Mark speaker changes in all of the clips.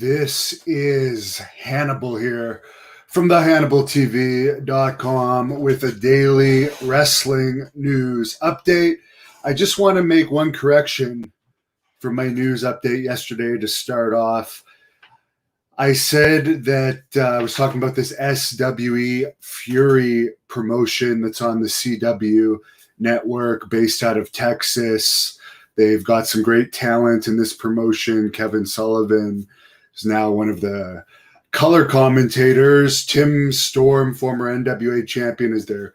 Speaker 1: This is Hannibal here from the HannibalTV.com with a daily wrestling news update. I just want to make one correction for my news update yesterday to start off. I said that I was talking about this SWE Fury promotion that's on the CW network based out of Texas. They've got some great talent in this promotion. Kevin Sullivan is now one of the color commentators. Tim Storm, former NWA champion, is their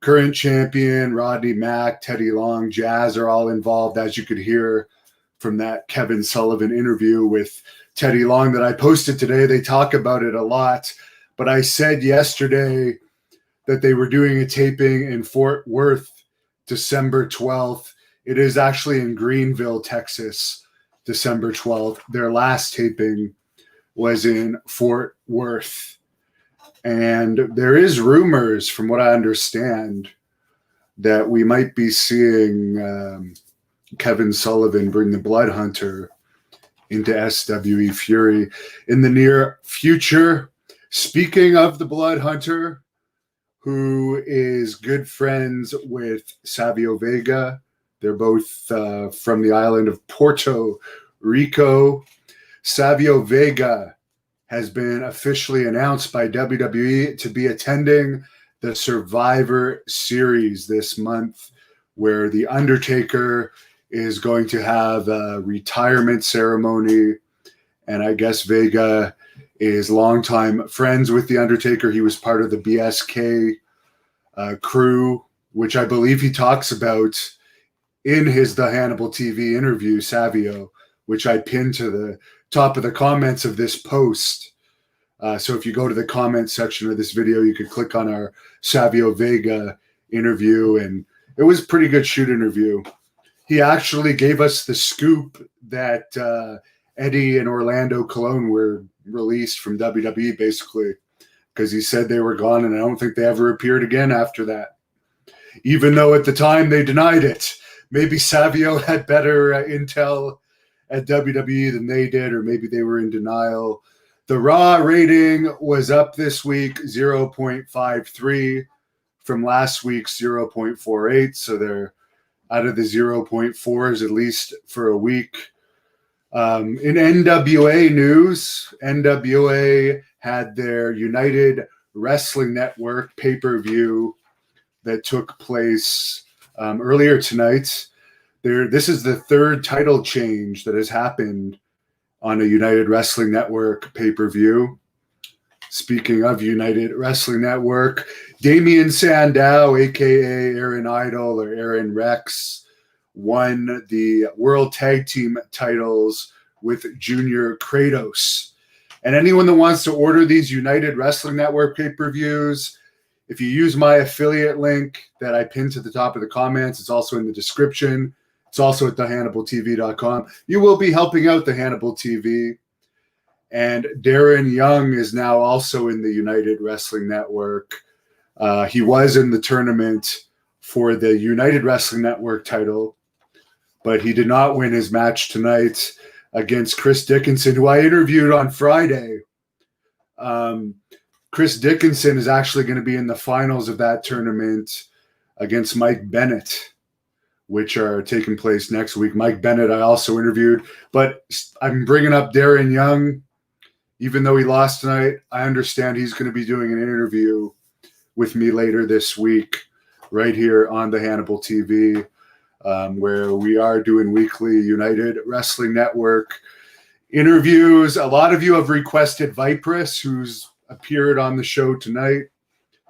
Speaker 1: current champion. Rodney Mack, Teddy Long, Jazz are all involved, as you could hear from that Kevin Sullivan interview with Teddy Long that I posted today. They talk about it a lot, but I said yesterday that they were doing a taping in Fort Worth, December 12th. It is actually in Greenville, Texas, December 12th. Their last taping was in Fort Worth. And there is rumors, from what I understand, that we might be seeing Kevin Sullivan bring the Blood Hunter into SWE Fury in the near future. Speaking of the Blood Hunter, who is good friends with Savio Vega. They're both from the island of Puerto Rico. Savio Vega has been officially announced by WWE to be attending the Survivor Series this month, where The Undertaker is going to have a retirement ceremony. And I guess Vega is longtime friends with The Undertaker. He was part of the BSK crew, which I believe he talks about in his The Hannibal TV interview, Savio, which I pinned to the top of the comments of this post. So if you go to the comment section of this video, you could click on our Savio Vega interview, and it was a pretty good shoot interview. He actually gave us the scoop that Eddie and Orlando Colon were released from WWE, basically, because he said they were gone, and I don't think they ever appeared again after that, even though at the time they denied it. Maybe Savio had better intel at WWE than they did, or maybe they were in denial. The Raw rating was up this week, 0.53 from last week's 0.48, so they're out of the 0.4s at least for a week. In NWA news, NWA had their United Wrestling Network pay-per-view that took place earlier tonight. This is the third title change that has happened on a United Wrestling Network pay-per-view. Speaking of United Wrestling Network, Damian Sandow, a.k.a. Aaron Idol or Aaron Rex, won the World Tag Team titles with Junior Kratos. And anyone that wants to order these United Wrestling Network pay-per-views, if you use my affiliate link that I pinned to the top of the comments, it's also in the description. It's also at thehannibaltv.com. You will be helping out the Hannibal TV. And Darren Young is now also in the United Wrestling Network. He was in the tournament for the United Wrestling Network title, but he did not win his match tonight against Chris Dickinson, who I interviewed on Friday. Chris Dickinson is actually going to be in the finals of that tournament against Mike Bennett, which are taking place next week. Mike Bennett I also interviewed, but I'm bringing up Darren Young. Even though he lost tonight, I understand he's going to be doing an interview with me later this week right here on the Hannibal TV, where we are doing weekly United Wrestling Network interviews. A lot of you have requested Vipress, who's appeared on the show tonight.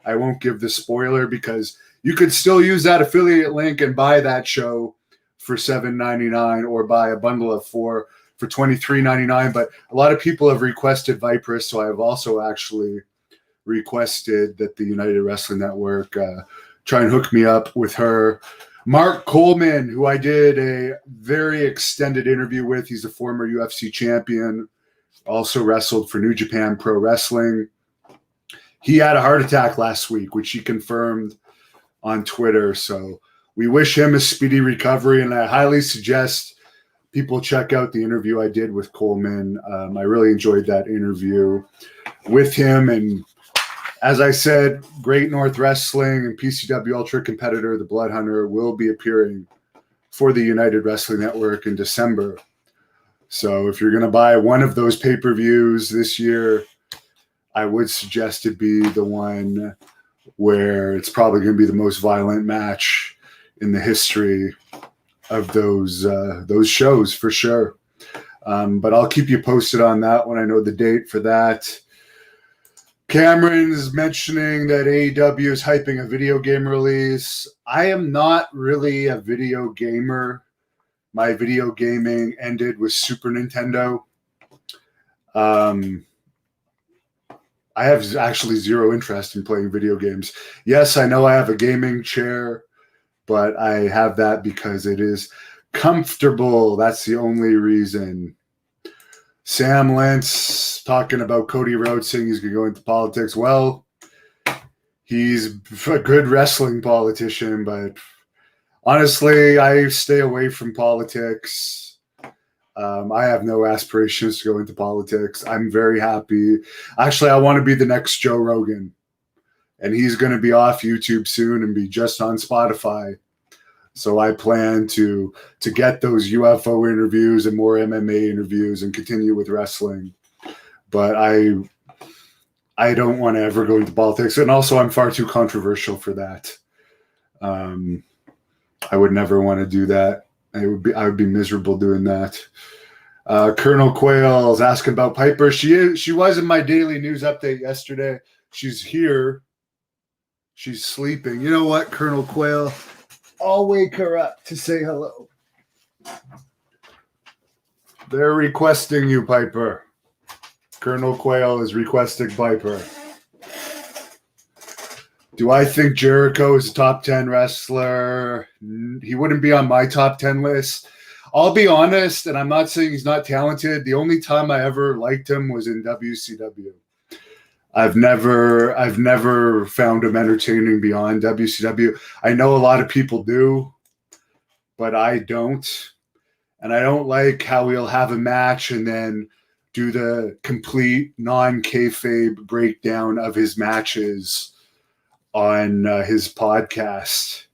Speaker 1: I won't give the spoiler because you could still use that affiliate link and buy that show for $7.99 or buy a bundle of 4 for $23.99. But a lot of people have requested Vipress, so I have also actually requested that the United Wrestling Network try and hook me up with her. Mark Coleman, who I did a very extended interview with. He's a former UFC champion, also wrestled for New Japan Pro Wrestling. He had a heart attack last week, which he confirmed on Twitter. So we wish him a speedy recovery, and I highly suggest people check out the interview I did with Coleman. I really enjoyed that interview with him. And as I said, Great North Wrestling and PCW Ultra competitor, the Blood Hunter, will be appearing for the United Wrestling Network in December. So if you're going to buy one of those pay-per-views this year, I would suggest it be the one where it's probably going to be the most violent match in the history of those shows for sure. But I'll keep you posted on that when I know the date for that. Cameron's mentioning that AEW is hyping a video game release. I am not really a video gamer. My video gaming ended with Super Nintendo. I have actually zero interest in playing video games. Yes, I know I have a gaming chair, but I have that because it is comfortable. That's the only reason. Sam Lentz talking about Cody Rhodes saying he's going to go into politics. Well, he's a good wrestling politician, but honestly, I stay away from politics. I have no aspirations to go into politics. I'm very happy. Actually, I want to be the next Joe Rogan, and he's going to be off YouTube soon and be just on Spotify. So I plan to get those UFO interviews and more MMA interviews and continue with wrestling. But I don't want to ever go into politics. And also I'm far too controversial for that. I would never want to do that. I would be miserable doing that. Colonel Quayle is asking about Piper. She was in my daily news update yesterday. She's here. She's sleeping. You know what, Colonel Quayle? I'll wake her up to say hello. They're requesting you, Piper. Colonel Quayle is requesting Piper. Do I think Jericho is a top 10 wrestler? He wouldn't be on my top 10 list. I'll be honest, and I'm not saying he's not talented. The only time I ever liked him was in WCW. I've never found him entertaining beyond WCW. I know a lot of people do, but I don't. And I don't like how he'll have a match and then do the complete non-kayfabe breakdown of his matches on his podcast.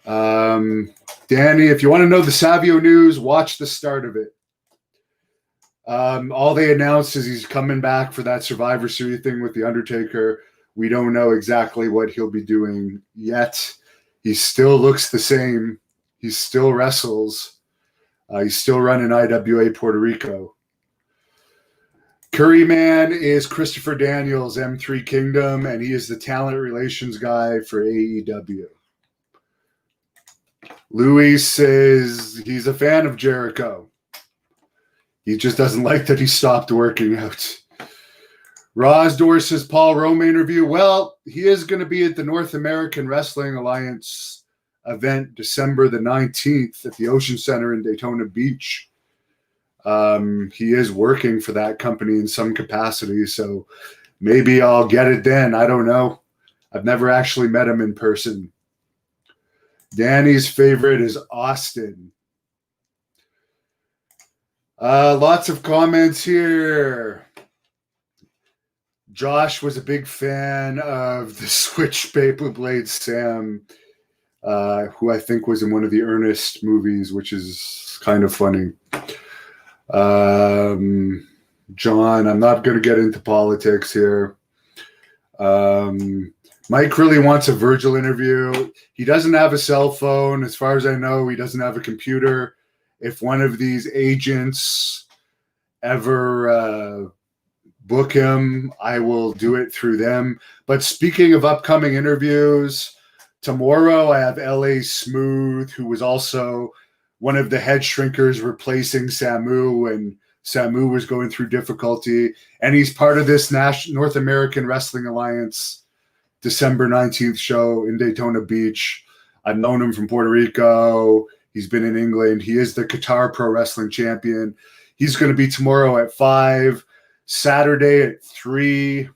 Speaker 1: Danny, if you want to know the Savio news, watch the start of it. All they announced is he's coming back for that Survivor Series thing with The Undertaker. We don't know exactly what he'll be doing yet. He still looks the same. He still wrestles. He's still running IWA Puerto Rico. Curryman is Christopher Daniels, M3 Kingdom, and he is the talent relations guy for AEW. Louis says he's a fan of Jericho. He just doesn't like that he stopped working out. Rosdor says Paul Roma interview. Well, he is going to be at the North American Wrestling Alliance event December the 19th at the Ocean Center in Daytona Beach. He is working for that company in some capacity, so maybe I'll get it then. I don't know. I've never actually met him in person. Danny's favorite is Austin. Lots of comments here. Josh was a big fan of the Switch Paper Blade Sam, who I think was in one of the Ernest movies, which is kind of funny. John, I'm not going to get into politics here. Mike really wants a Virgil interview. He doesn't have a cell phone. As far as I know, he doesn't have a computer. If one of these agents ever book him, I will do it through them. But speaking of upcoming interviews, tomorrow I have LA Smooth, who was also one of the head shrinkers replacing Samu when Samu was going through difficulty. And he's part of this North American Wrestling Alliance December 19th show in Daytona Beach. I've known him from Puerto Rico. He's been in England. He is the Qatar Pro Wrestling Champion. He's going to be tomorrow at 5, Saturday at 3.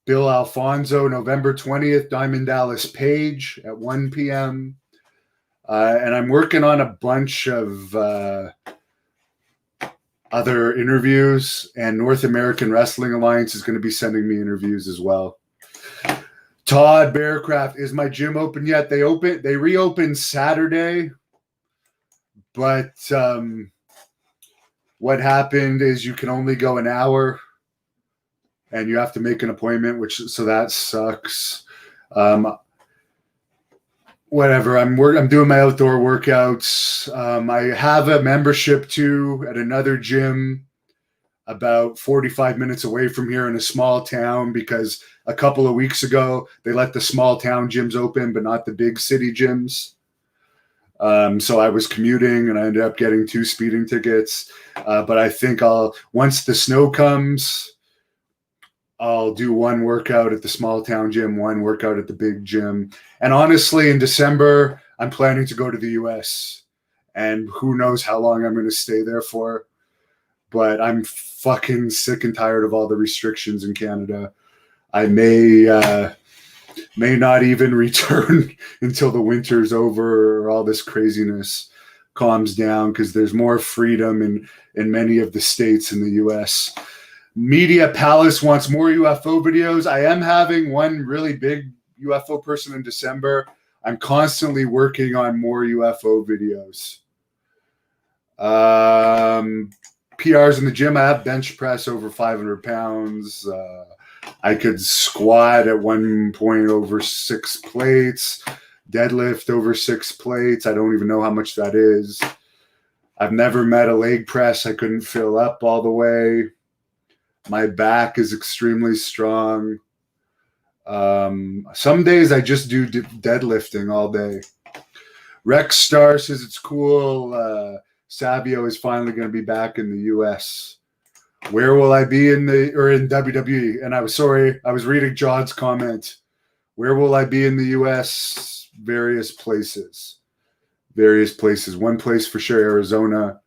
Speaker 1: Bill Alfonso, November 20th, Diamond Dallas Page at 1 p.m. And I'm working on a bunch of other interviews, and North American Wrestling Alliance is going to be sending me interviews as well. Todd Bearcraft, is my gym open yet? They reopened Saturday, but what happened is you can only go an hour, and you have to make an appointment, so that sucks. Whatever. I'm doing my outdoor workouts. I have a membership too at another gym about 45 minutes away from here in a small town, because a couple of weeks ago they let the small town gyms open but not the big city gyms. So I was commuting and I ended up getting 2 speeding tickets. But I think once the snow comes, I'll do 1 workout at the small town gym, 1 workout at the big gym. And honestly, in December, I'm planning to go to the US. And who knows how long I'm going to stay there for. But I'm fucking sick and tired of all the restrictions in Canada. I may not even return until the winter's over or all this craziness calms down, because there's more freedom in many of the states in the US. Media Palace wants more UFO videos. I am having one really big UFO person in December. I'm constantly working on more UFO videos. PRs in the gym. I have bench press over 500 pounds. I could squat at one point over 6 plates, deadlift over 6 plates. I don't even know how much that is. I've never met a leg press I couldn't fill up all the way. My back is extremely strong. Some days I just do deadlifting all day. Rex Star says it's cool. Savio is finally going to be back in the US. Where will I be in WWE? And I was reading John's comment. Where will I be in the US? Various places. One place for sure, Arizona.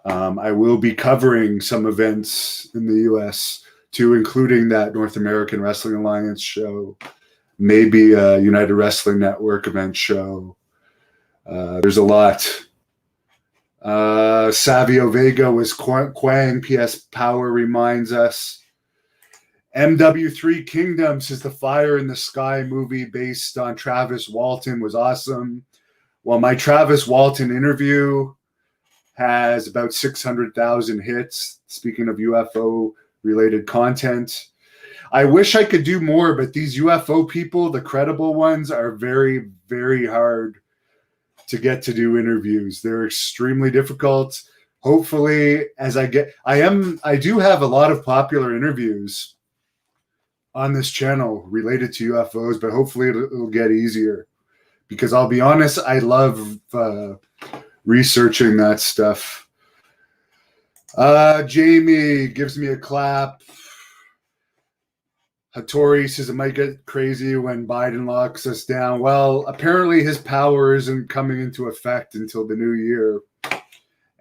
Speaker 1: I will be covering some events in the US too, including that North American Wrestling Alliance show, maybe a United Wrestling Network event show. There's a lot. Savio Vega was Quang. PS Power reminds us. MW3 Kingdom says the Fire in the Sky movie based on Travis Walton was awesome. Well, my Travis Walton interview has about 600,000 hits. Speaking of UFO related content, I wish I could do more, but these UFO people, the credible ones, are very, very hard to get to do interviews. They're extremely difficult. Hopefully, I do have a lot of popular interviews on this channel related to UFOs, but hopefully it'll get easier, because I'll be honest, I love researching that stuff. Jamie gives me a clap. Hattori says it might get crazy when Biden locks us down. Well, apparently his power isn't coming into effect until the new year.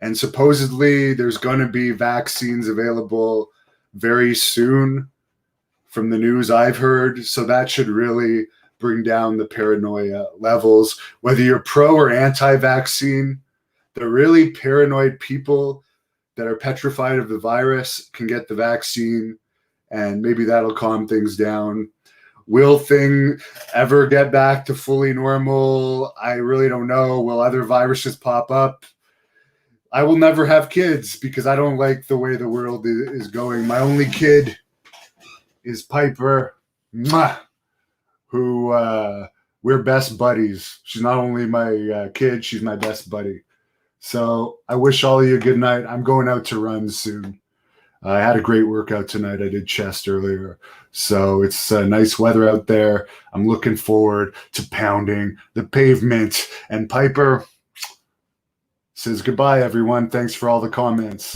Speaker 1: And supposedly there's going to be vaccines available very soon from the news I've heard. So that should really bring down the paranoia levels. Whether you're pro or anti-vaccine, the really paranoid people that are petrified of the virus can get the vaccine, and maybe that'll calm things down. Will thing ever get back to fully normal? I really don't know. Will other viruses pop up? I will never have kids because I don't like the way the world is going. My only kid is Piper, who we're best buddies. She's not only my kid, she's my best buddy. So I wish all of you a good night. I'm going out to run soon. I had a great workout tonight. I did chest earlier. So it's nice weather out there. I'm looking forward to pounding the pavement. And Piper says goodbye, everyone. Thanks for all the comments.